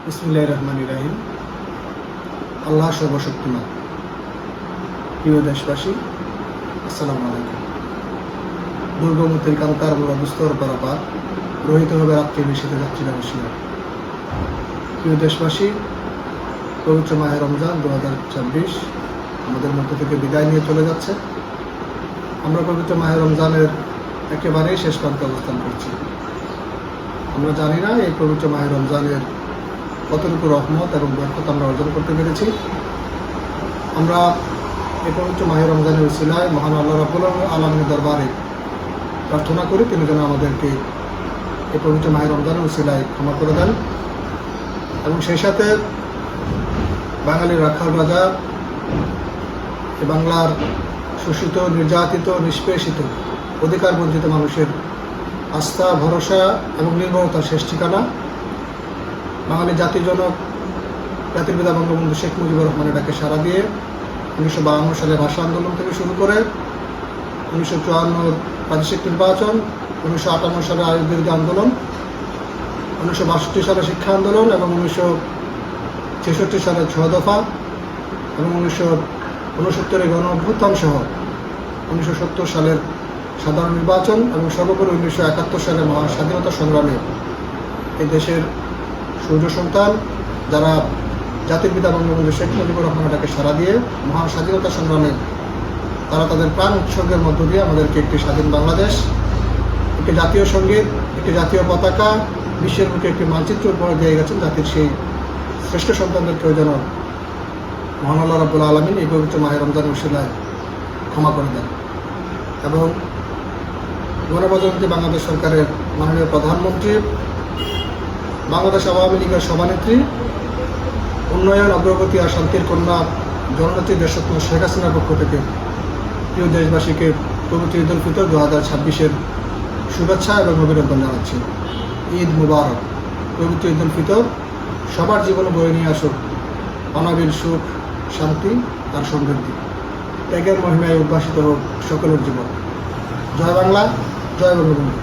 বিসমিল্লাহির রহমানির রহিম। আল্লাহ সর্বশক্তিমান। প্রিয় দেশবাসী, আসসালামু আলাইকুম। দুর্গমতির কান্তার বড় দুস্তর পারাপার রহিত হবে রাত্রি নিষেধে যাত্রীরা বসিয়া। প্রিয় দেশবাসী, পবিত্র মাহে রমজান 2026 আমাদের মধ্য থেকে বিদায় নিয়ে চলে যাচ্ছে। আমরা পবিত্র মাহে রমজানের একেবারেই শেষ প্রান্তে অবস্থান করছি। আমরা জানি না এই পবিত্র মাহে রমজানের কতটুকু রহমত এবং বরকত আমরা অর্জন করতে পেরেছি। আমরা এই পবিত্র মাহে রমজানের উসিলায় মহান আল্লাহ রাব্বুল আলামিনের দরবারে প্রার্থনা করি তিনি যেন আমাদেরকে এই পবিত্র মাহে রমজানের উসিলায় ক্ষমা করে দেন এবং সেই সাথে বাঙালির রাখাল রাজা এ বাংলার শোষিত, নির্যাতিত, নিষ্পেষিত, অধিকার বঞ্চিত মানুষের আস্থা, ভরসা এবং নির্ভরতার শেষ ঠিকানা বাঙালি জাতির জনক জাতির পিতা বঙ্গবন্ধু শেখ মুজিবুর রহমানের ডাকে সাড়া দিয়ে 1952 সালে ভাষা আন্দোলন থেকে শুরু করে 1954 প্রাদেশিক নির্বাচন, 1958 সালে আইন বিরোধী আন্দোলন, 1962 সালে শিক্ষা আন্দোলন এবং 1966 সালে 6 দফা এবং 1969 গণ অভ্যুত্থান সহ 1970 সালের সাধারণ নির্বাচন এবং সর্বোপরি 1971 সালে মহান স্বাধীনতা সংগ্রামে এই দেশের সূর্য সন্তান যারা জাতির পিতা বঙ্গবন্ধু শেখ মুজিবুর রহমানটাকে সাড়া দিয়ে মহান স্বাধীনতা সংগ্রামে তারা তাদের প্রাণ উৎসর্গের মধ্য দিয়ে আমাদেরকে একটি স্বাধীন বাংলাদেশ, একটি জাতীয় সঙ্গীত, একটি জাতীয় পতাকা, বিশ্বের বুকে একটি মানচিত্র উপহার দিয়ে গেছেন। জাতির সেই শ্রেষ্ঠ সন্তানদেরকেও যেন মহান আল্লাহ রাব্বুল আলামিন এই পবিত্র মাহে রমজানের উসিলায় ক্ষমা করে দেন এবং গণপ্রজাতন্ত্রী বাংলাদেশ সরকারের মাননীয় প্রধানমন্ত্রী, বাংলাদেশ আওয়ামী লীগের সভানেত্রী, উন্নয়ন, অগ্রগতি আর শান্তির কন্যা জননেত্রী দেশরত্ন শেখ হাসিনার পক্ষ থেকে প্রিয় দেশবাসীকে পবিত্র ঈদ উল ফিতর 2026-এর শুভেচ্ছা এবং অভিনন্দন জানাচ্ছি। ঈদ মুবারক। পবিত্র ঈদ উল ফিতর সবার জীবনে বয়ে নিয়ে আসুক অনাবিল সুখ, শান্তি আর সমৃদ্ধি। ত্যাগের মহিমায় উদ্ভাসিত হোক সকলের জীবন। জয় বাংলা, জয় বঙ্গবন্ধু।